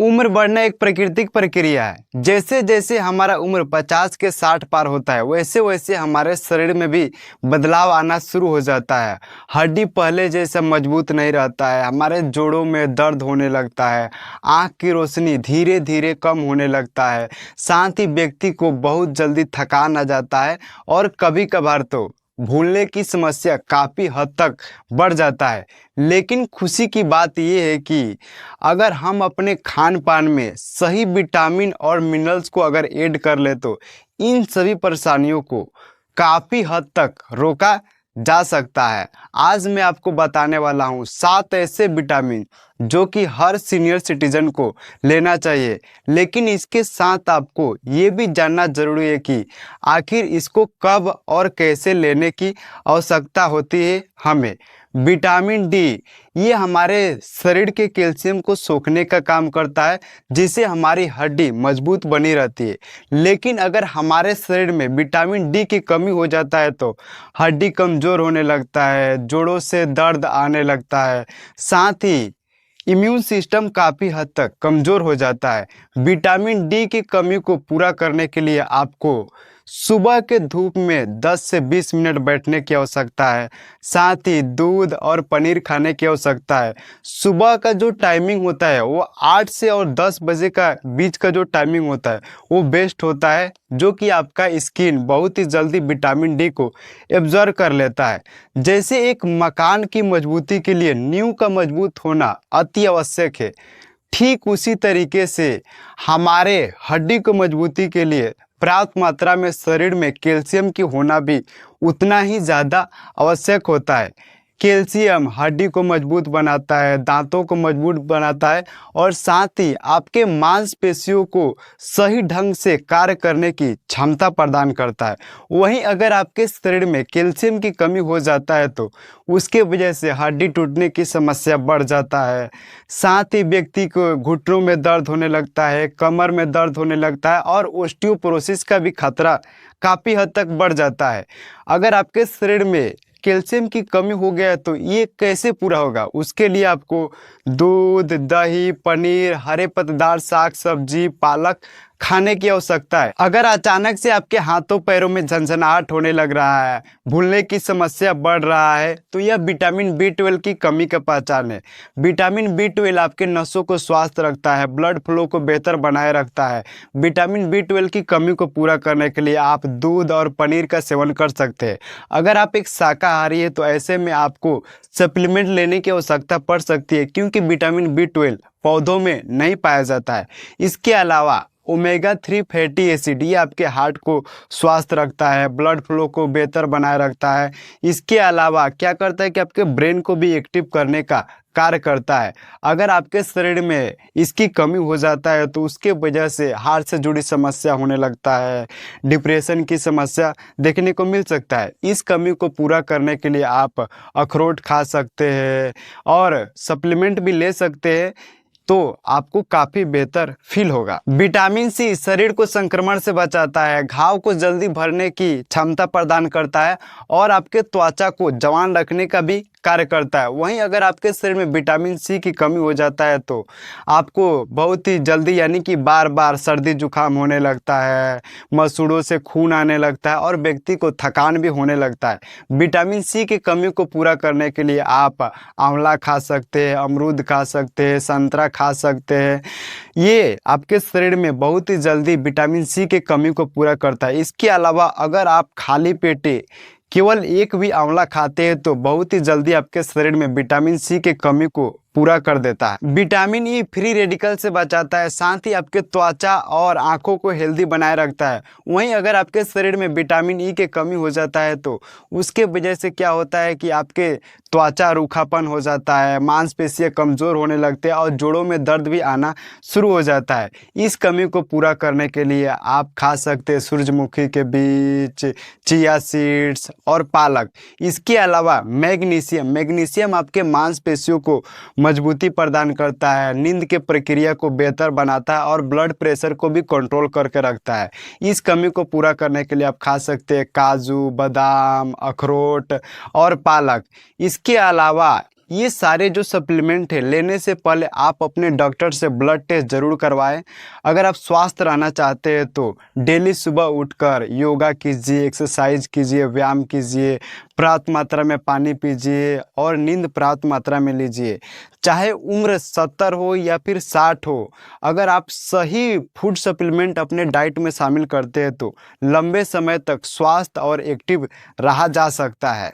उम्र बढ़ना एक प्राकृतिक प्रक्रिया है। जैसे जैसे हमारा उम्र 50 के 60 पार होता है वैसे वैसे हमारे शरीर में भी बदलाव आना शुरू हो जाता है। हड्डी पहले जैसा मजबूत नहीं रहता है, हमारे जोड़ों में दर्द होने लगता है, आँख की रोशनी धीरे धीरे कम होने लगता है, साथ ही व्यक्ति को बहुत जल्दी थकान आ जाता है और कभी कभार तो भूलने की समस्या काफ़ी हद तक बढ़ जाता है। लेकिन खुशी की बात यह है कि अगर हम अपने खान पान में सही विटामिन और मिनरल्स को अगर ऐड कर ले तो इन सभी परेशानियों को काफ़ी हद तक रोका जा सकता है। आज मैं आपको बताने वाला हूँ 7 ऐसे विटामिन जो कि हर सीनियर सिटीजन को लेना चाहिए। लेकिन इसके साथ आपको ये भी जानना जरूरी है कि आखिर इसको कब और कैसे लेने की आवश्यकता होती है हमें। विटामिन डी ये हमारे शरीर के कैल्शियम को सोखने का काम करता है, जिससे हमारी हड्डी मजबूत बनी रहती है। लेकिन अगर हमारे शरीर में विटामिन डी की कमी हो जाता है तो हड्डी कमज़ोर होने लगता है, जोड़ों से दर्द आने लगता है, साथ ही इम्यून सिस्टम काफ़ी हद तक कमज़ोर हो जाता है। विटामिन डी की कमी को पूरा करने के लिए आपको सुबह के धूप में 10 से 20 मिनट बैठने की आवश्यकता है। साथ ही दूध और पनीर खाने की आवश्यकता है। सुबह का जो टाइमिंग होता है वो 8 से और 10 बजे का बीच का जो टाइमिंग होता है वो बेस्ट होता है, जो कि आपका स्किन बहुत ही जल्दी विटामिन डी को एब्जॉर्ब कर लेता है। जैसे एक मकान की मजबूती के लिए नींव का मजबूत होना अति आवश्यक है, ठीक उसी तरीके से हमारे हड्डी को मजबूती के लिए पर्याप्त मात्रा में शरीर में कैल्शियम की होना भी उतना ही ज़्यादा आवश्यक होता है। कैल्शियम हड्डी को मजबूत बनाता है, दांतों को मजबूत बनाता है और साथ ही आपके मांसपेशियों को सही ढंग से कार्य करने की क्षमता प्रदान करता है। वहीं अगर आपके शरीर में कैल्शियम की कमी हो जाता है तो उसके वजह से हड्डी टूटने की समस्या बढ़ जाता है। साथ ही व्यक्ति को घुटनों में दर्द होने लगता है, कमर में दर्द होने लगता है और ओस्टियोपोरोसिस का भी खतरा काफ़ी हद तक बढ़ जाता है। अगर आपके शरीर में कैल्शियम की कमी हो गया है तो ये कैसे पूरा होगा? उसके लिए आपको दूध, दही, पनीर, हरे पत्तेदार साग सब्जी, पालक खाने की आवश्यकता है। अगर अचानक से आपके हाथों पैरों में झंझनाहट होने लग रहा है, भूलने की समस्या बढ़ रहा है, तो यह विटामिन बी 12 की कमी का पहचान है। विटामिन बी 12 आपके नसों को स्वस्थ रखता है, ब्लड फ्लो को बेहतर बनाए रखता है। विटामिन बी 12 की कमी को पूरा करने के लिए आप दूध और पनीर का सेवन कर सकते हैं। अगर आप एक शाकाहारी है तो ऐसे में आपको सप्लीमेंट लेने की आवश्यकता पड़ सकती है, क्योंकि विटामिन बी 12 पौधों में नहीं पाया जाता है। इसके अलावा ओमेगा 3 फैटी एसिड ये आपके हार्ट को स्वस्थ रखता है, ब्लड फ्लो को बेहतर बनाए रखता है। इसके अलावा क्या करता है कि आपके ब्रेन को भी एक्टिव करने का कार्य करता है। अगर आपके शरीर में इसकी कमी हो जाता है तो उसके वजह से हार्ट से जुड़ी समस्या होने लगता है, डिप्रेशन की समस्या देखने को मिल सकता है। इस कमी को पूरा करने के लिए आप अखरोट खा सकते हैं और सप्लीमेंट भी ले सकते हैं, तो आपको काफ़ी बेहतर फील होगा। विटामिन सी शरीर को संक्रमण से बचाता है, घाव को जल्दी भरने की क्षमता प्रदान करता है और आपके त्वचा को जवान रखने का भी कार्य करता है। वहीं अगर आपके शरीर में विटामिन सी की कमी हो जाता है तो आपको बहुत ही जल्दी यानी कि बार बार सर्दी जुकाम होने लगता है, मसूड़ों से खून आने लगता है और व्यक्ति को थकान भी होने लगता है। विटामिन सी की कमी को पूरा करने के लिए आप आंवला खा सकते हैं, अमरूद खा सकते हैं, संतरा खा सकते हैं। ये आपके शरीर में बहुत ही जल्दी विटामिन सी की कमी को पूरा करता है। इसके अलावा अगर आप खाली पेटे केवल एक भी आंवला खाते हैं तो बहुत ही जल्दी आपके शरीर में विटामिन सी की कमी को पूरा कर देता है। विटामिन ई फ्री रेडिकल से बचाता है, साथ ही आपके त्वचा और आंखों को हेल्दी बनाए रखता है। वहीं अगर आपके शरीर में विटामिन ई की कमी हो जाता है तो उसके वजह से क्या होता है कि आपके त्वचा रूखापन हो जाता है, मांसपेशियां कमज़ोर होने लगते हैं और जोड़ों में दर्द भी आना शुरू हो जाता है। इस कमी को पूरा करने के लिए आप खा सकते हैं सूरजमुखी के बीज, चिया सीड्स और पालक। इसके अलावा मैग्नीशियम आपके मांसपेशियों को मजबूती प्रदान करता है, नींद के प्रक्रिया को बेहतर बनाता है और ब्लड प्रेशर को भी कंट्रोल करके रखता है। इस कमी को पूरा करने के लिए आप खा सकते हैं काजू, बादाम, अखरोट और पालक। इसके अलावा ये सारे जो सप्लीमेंट है लेने से पहले आप अपने डॉक्टर से ब्लड टेस्ट जरूर करवाएं। अगर आप स्वस्थ रहना चाहते हैं तो डेली सुबह उठकर योगा कीजिए, एक्सरसाइज कीजिए, व्यायाम कीजिए, पर्याप्त मात्रा में पानी पीजिए और नींद पर्याप्त मात्रा में लीजिए। चाहे उम्र 70 हो या फिर 60 हो, अगर आप सही फूड सप्लीमेंट अपने डाइट में शामिल करते हैं तो लंबे समय तक स्वास्थ्य और एक्टिव रहा जा सकता है।